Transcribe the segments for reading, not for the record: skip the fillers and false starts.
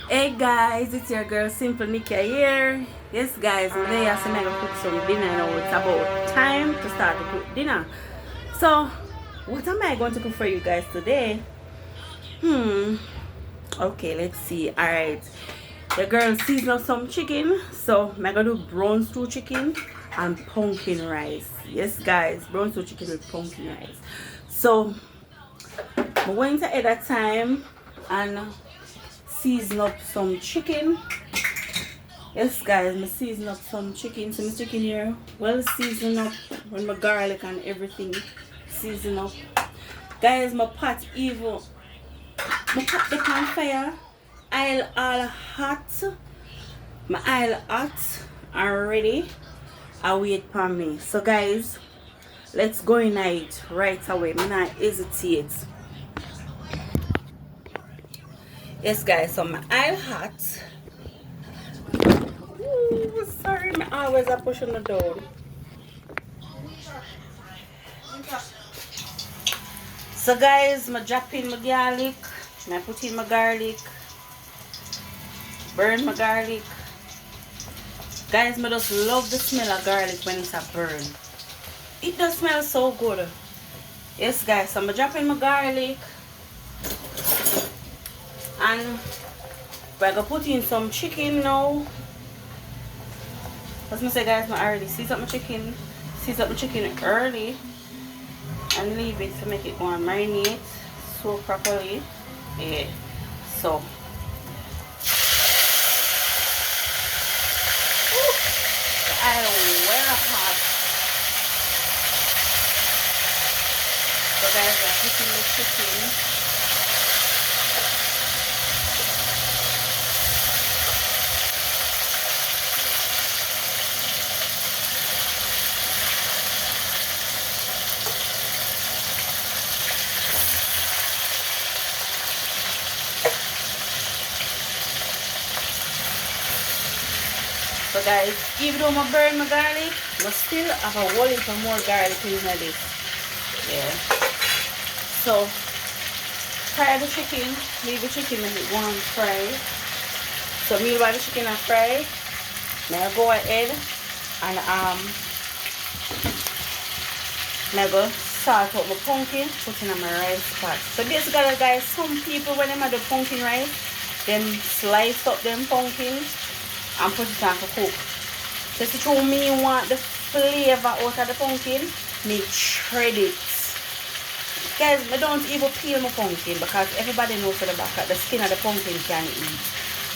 Hey guys, it's your girl Simple Nikki here. Yes guys, today I am gonna cook some dinner now. It's about time to start to cook dinner. So, what am I going to cook for you guys today? Hmm. Okay, let's see. Alright. The girl seasoned up some chicken. So I'm gonna do brown stew chicken and pumpkin rice. Yes guys, brown stew chicken with pumpkin rice. So I'm going to add a time and season up some chicken. Yes guys, I season up some chicken. So my chicken here well seasoned up with my garlic and everything. Season up. Guys, my pot even my pot the on fire. I'll all hot. My oil hot and ready. I wait for me. So guys, let's go in it right away. Me not hesitate. Yes guys, so my oil hot. Ooh, sorry, me always I push on the door. So guys, I drop in my garlic. I put in my garlic. Burn my garlic. Guys, I just love the smell of garlic when it's a burn. It does smell so good. Yes guys, so I'm dropping my garlic. And we're gonna put in some chicken now. As I say guys, I already season up my chicken. Season up my chicken early. And leave it to make it go and marinate so properly. Yeah. So the oil well hot. So guys, we're putting the chicken. So guys, even though I burn my garlic, I still have a whole little more garlic in this. Yeah. So fry the chicken, leave the chicken and it one fry. So meanwhile the chicken are fried, now go ahead and now go salt out my pumpkin, put in my rice pot. So basically guys, some people when they make the pumpkin rice, then slice up them pumpkins and put it on to cook. So if you me want the flavor out of the pumpkin, me shred it. Guys, I don't even peel my pumpkin because everybody knows for the back the skin of the pumpkin can eat.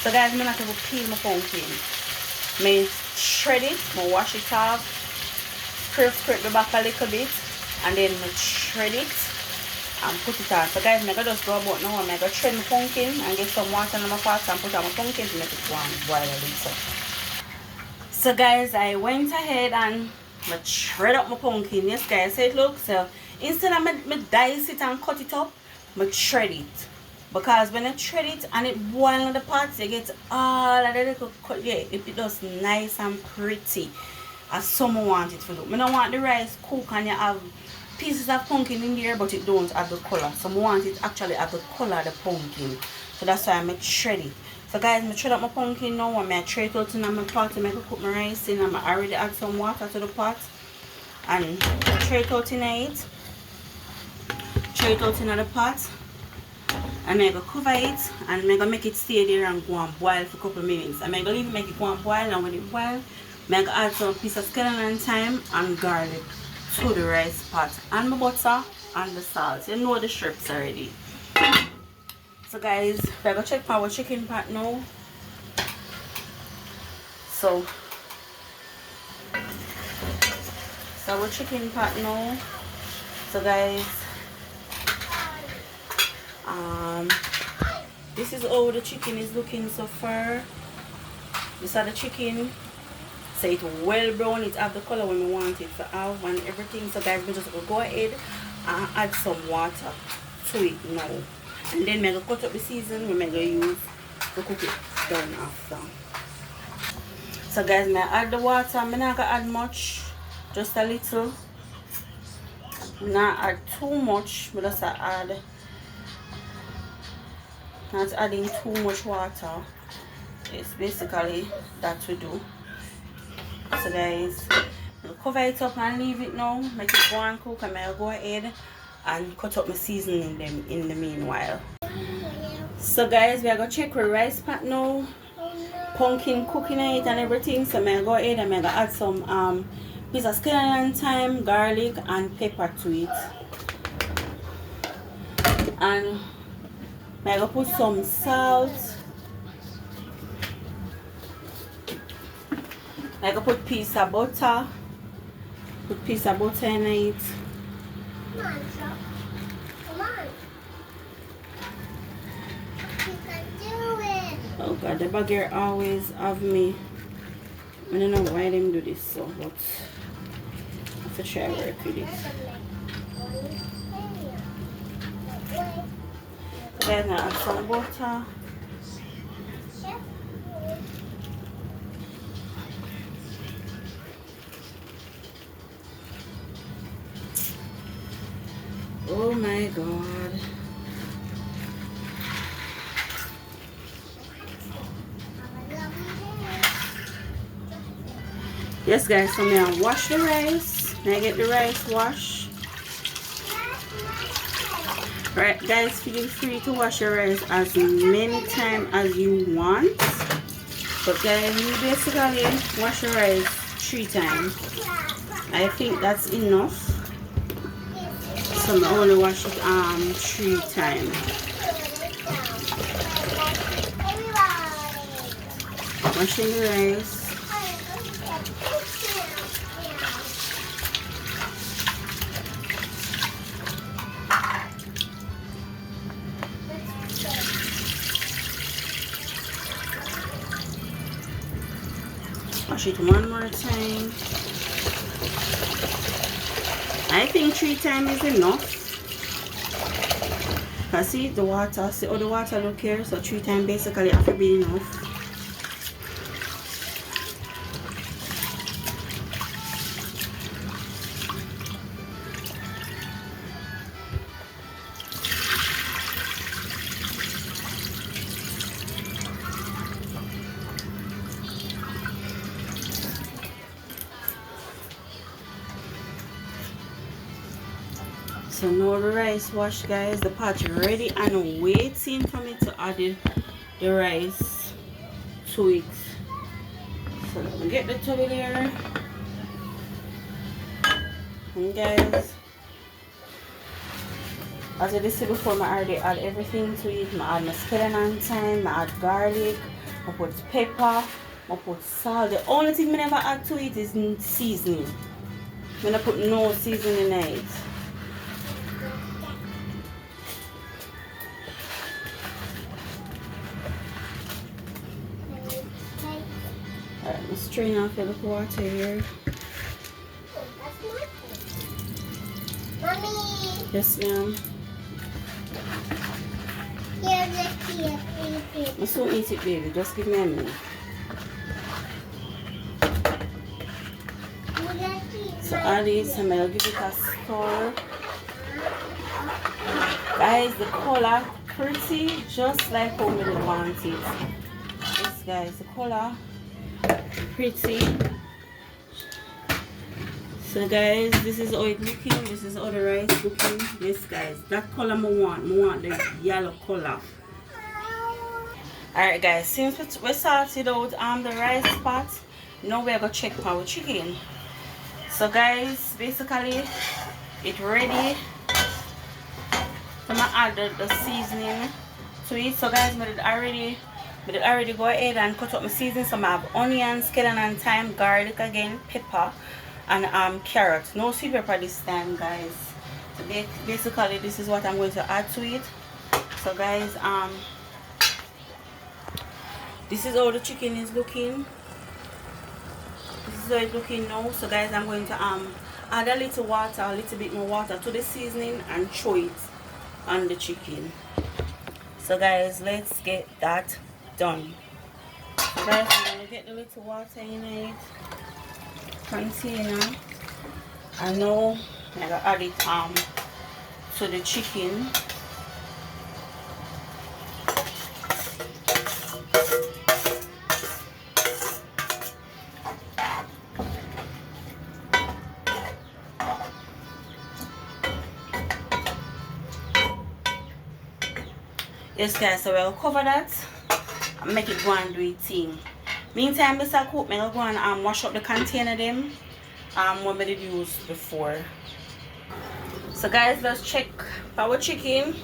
So guys, I not even peel my pumpkin. Me shred it, I wash it off, scrape the back a little bit, and then I shred it and put it on. So guys, I just go about now and I go shred my pumpkin and get some water in my pot and put on my pumpkin to make it warm boil a little. So guys, I went ahead and I shred up my pumpkin. Yes guys, so it looks so instead of me dice it and cut it up, I shred it. Because when I shred it and it boil in the pot, you get all of the little cut. Yeah, it does nice and pretty as someone want it to do. I don't want the rice cook and you have pieces of pumpkin in there but it don't have the color. So I want it actually have the color of the pumpkin. So that's why I shred it. So guys, I shred up my pumpkin now and I throw it out in my pot and I cook my rice in and I already add some water to the pot and throw it out in it. Throw it out in the pot and I'm going to cover it and I'm going to make it stay there and go and boil for a couple of minutes. I'm going to leave it make it go and boil and when it boil, I'm going to add some piece of skeleton thyme and garlic to the rice pot and my butter and the salt. You know the strips already. So guys, we're going to check our chicken pot now. So our chicken pot now. So guys, this is how the chicken is looking so far. This is the chicken. So it's well brown, it have the color when we want it to have and everything. So guys, we just go ahead and add some water to it now. And then we're going to cut up the season we're going to use to cook it down after. So guys, I add the water. I'm not going to add much, just a little. I'm not add too much, but just add not adding too much water. It's basically that we do. So guys, I'll cover it up and leave it now. Make it go and cook, and I'll go ahead and cut up my seasoning them in the meanwhile. So guys, we are gonna check our rice pot now. Pumpkin cooking it and everything. So I'll go ahead and I'll add some piece of skeleton thyme, garlic and pepper to it. And I'm gonna put some salt. I'm gonna put piece of butter. Put piece of butter in it. Come on, come on. You can do it. Oh God, the bagger always have me. I don't know why them do this so, but I have to try work with it. Then I add some butter. Oh my God. Yes guys, so now I wash the rice. Now I get the rice washed. Right guys, feel free to wash your rice as many times as you want. But guys, you basically wash your rice 3 times. I think that's enough. So I only wash it 3 times. Washing the rice. Wash it one more time. I think 3 times is enough. Cause see the water, see how the water look here, so 3 times basically have to be enough. So now the rice wash guys, the pot ready and waiting for me to add the rice to it. So let me get the tub there. And guys, as I did before, I already add everything to it. I add my skeleton thyme, I add garlic, I put pepper, I put salt. The only thing I never add to it is seasoning. I'm gonna put no seasoning in it. Alright, let's strain off a little water here. Mommy! Yes, ma'am. Here's the key. I still eat it, baby. Just give me a minute. So add this and I'll give it a stir. Guys, the color pretty just like how we want it. Yes, guys, the color pretty. So guys, this is how it looking. This is how the rice looking. Yes guys, that color I want the yellow color. Alright guys, since we sorted out the rice pot, now we're gonna check our chicken. So guys, basically it ready. I'm gonna add the seasoning to it. So guys, I did already go ahead and cut up my seasoning. So I have onions, skeleton thyme, garlic again, pepper, and carrot. No sweet pepper this time, guys. So basically this is what I'm going to add to it. So guys, this is how the chicken is looking. This is how it's looking now. So guys, I'm going to add a little water, a little bit more water to the seasoning and throw it on the chicken. So guys, let's get that done. So guys, I'm going to get the little water in it container, and now I'm going to add it to the chicken. Yes guys, so we'll cover that and make it go and do its thing. Meantime, Mr. Cook, I'm go and wash up the container them what we did use before. So guys, let's check our chicken.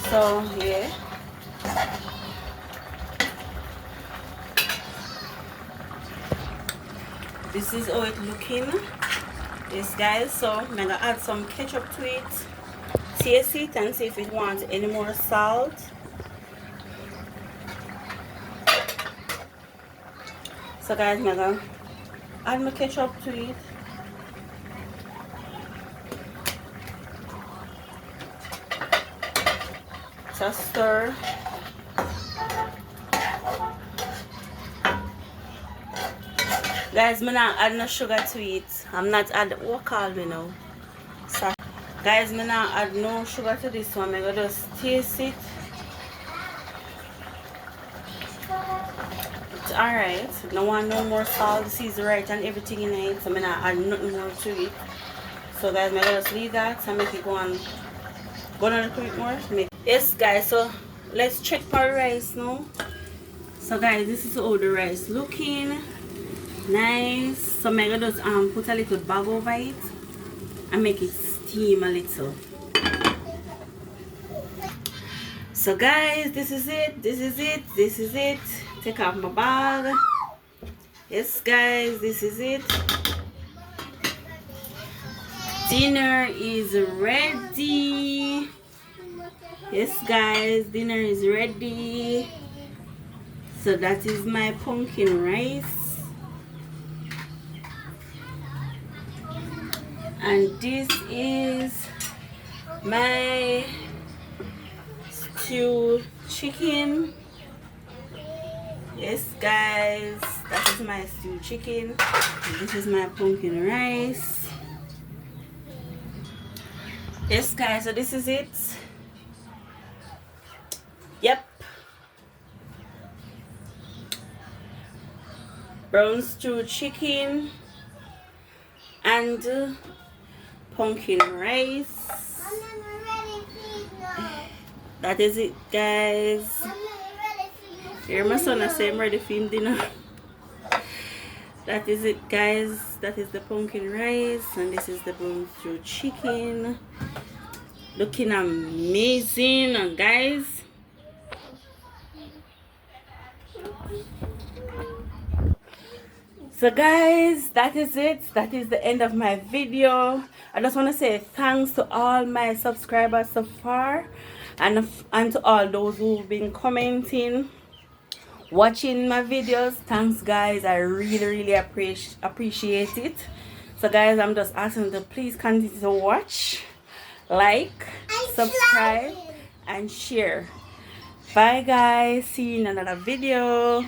So yeah. This is how it looking. Yes guys, so I'm gonna add some ketchup to it. Taste it and see if it wants any more salt. So guys, I'm gonna add my ketchup to it. Just stir. Guys, I'm not add no sugar to it. I'm not add what call me now. Sorry. Guys, I'm not add no sugar to this one. I'm gonna just taste it. It's alright. No want no more salt. This is right and everything in it. So I'm not add nothing more to it. So guys, I'm gonna just leave that and make it go on. Go on to it more. Yes guys, so let's check our rice now. So guys, this is how the rice looking. Nice. So I'm gonna just put a little bag over it and make it steam a little. So guys, this is it. Take off my bag. Yes guys, this is it. Dinner is ready. Yes guys, dinner is ready. So that is my pumpkin rice. And this is my stewed chicken. Yes guys, that is my stewed chicken. This is my pumpkin rice. Yes guys, so this is it. Yep. Brown stewed chicken and pumpkin rice. That is it guys. Here my son is saying I'm ready for him dinner. That is it guys. That is the pumpkin rice and this is the brown stewed chicken. Looking amazing and guys. So guys, that is it. That is the end of my video. I just want to say thanks to all my subscribers so far and to all those who've been commenting, watching my videos. Thanks guys, I really appreciate it. So guys, I'm just asking you to please continue to watch, like, subscribe and share. Bye guys, see you in another video.